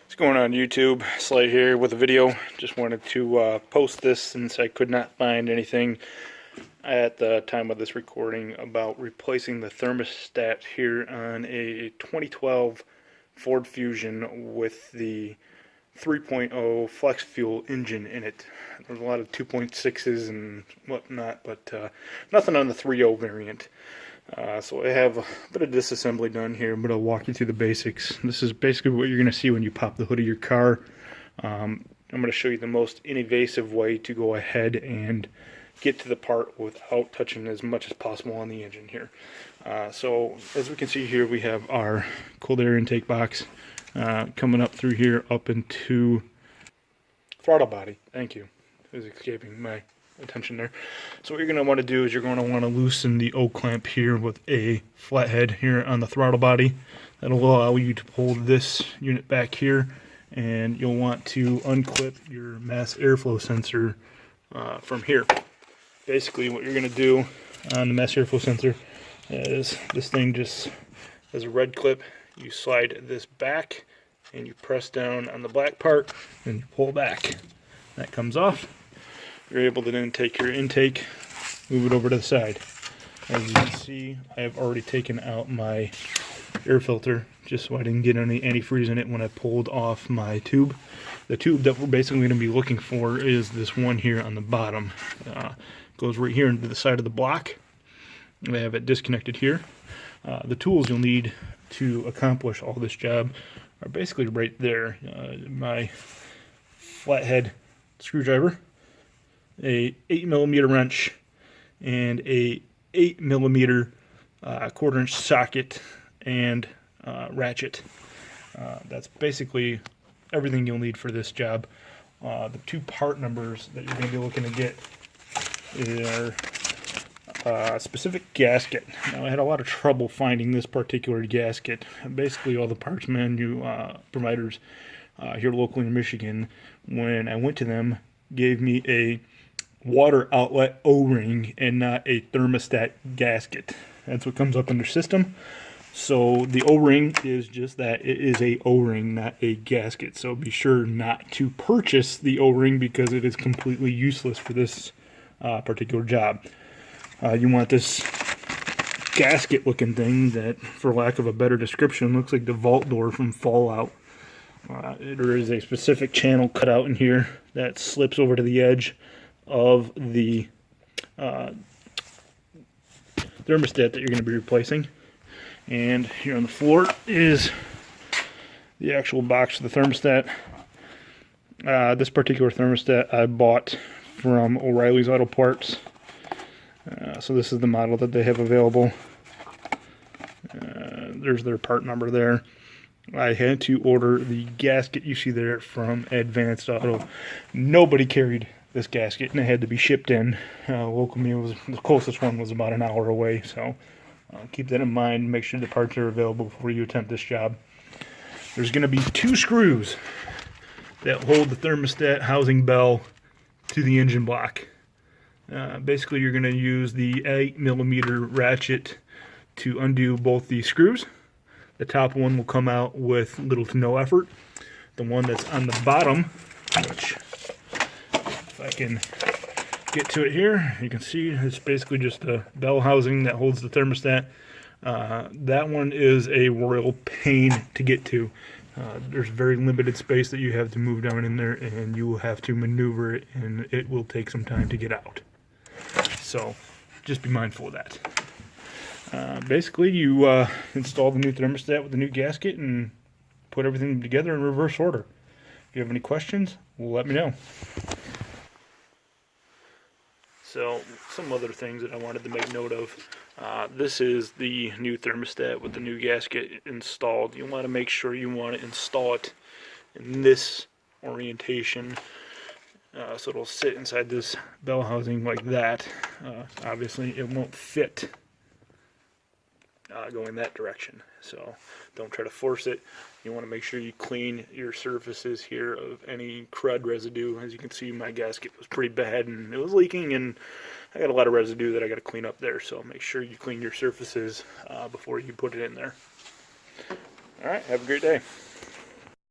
What's going on YouTube? Slay here with a video. Just wanted to post this since I could not find anything at the time of this recording about replacing the thermostat here on a 2012 Ford Fusion with the 3.0 flex fuel engine in it. There's a lot of 2.6s and whatnot, but nothing on the 3.0 variant. So I have a bit of disassembly done here, but I'll walk you through the basics. This is basically what you're going to see when you pop the hood of your car. I'm going to show you the most invasive way to go ahead and get to the part without touching as much as possible on the engine here. So as we can see here, we have our cold air intake box coming up through here up into throttle body. Thank you. It was escaping my attention there. So what you're going to want to do is you're going to want to loosen the O-clamp here with a flathead here on the throttle body. That'll allow you to pull this unit back here, and you'll want to unclip your mass airflow sensor from here. Basically what you're going to do on the mass airflow sensor is this thing just has a red clip. You slide this back and you press down on the black part and you pull back. That comes off. You're able to then take your intake, move it over to the side. As you can see, I have already taken out my air filter just so I didn't get any antifreeze in it when I pulled off my tube. The tube that we're basically going to be looking for is this one here on the bottom. Goes right here into the side of the block. I have it disconnected here. The tools you'll need to accomplish all this job are basically right there. My flathead screwdriver, a 8mm wrench, and a 8mm 1/4-inch socket and ratchet. That's basically everything you'll need for this job. The two part numbers that you're going to be looking to get are a specific gasket. Now, I had a lot of trouble finding this particular gasket. Basically, all the parts providers here locally in Michigan, when I went to them, gave me a water outlet O-ring and not a thermostat gasket. That's what comes up in their system. So the O-ring is just that. It is a O-ring, not a gasket. So be sure not to purchase the O-ring because it is completely useless for this particular job. You want this gasket looking thing that, for lack of a better description, looks like the vault door from Fallout. There is a specific channel cut out in here that slips over to the edge of the thermostat that you're going to be replacing. And here on the floor is the actual box of the thermostat. This particular thermostat I bought from O'Reilly's Auto Parts. So this is the model that they have available. There's their part number there. I had to order the gasket you see there from Advanced Auto. Nobody carried this gasket, and it had to be shipped in. Locally, the closest one was about an hour away, so keep that in mind. Make sure the parts are available before you attempt this job. There's going to be two screws that hold the thermostat housing bell to the engine block. Basically, you're going to use the 8mm ratchet to undo both these screws. The top one will come out with little to no effort. The one that's on the bottom, which, if I can get to it here, you can see it's basically just a bell housing that holds the thermostat. That one is a royal pain to get to. There's very limited space that you have to move down in there, and you will have to maneuver it, and it will take some time to get out. So just be mindful of that. Basically, you install the new thermostat with the new gasket and put everything together in reverse order. If you have any questions, let me know. So, some other things that I wanted to make note of. This is the new thermostat with the new gasket installed. You want to make sure you want to install it in this orientation. So it'll sit inside this bell housing like that. Obviously, it won't fit going that direction, so don't try to force it. You want to make sure you clean your surfaces here of any crud residue. As you can see, my gasket was pretty bad and it was leaking, and I got a lot of residue that I got to clean up there, so make sure you clean your surfaces before you put it in there. Alright, have a great day.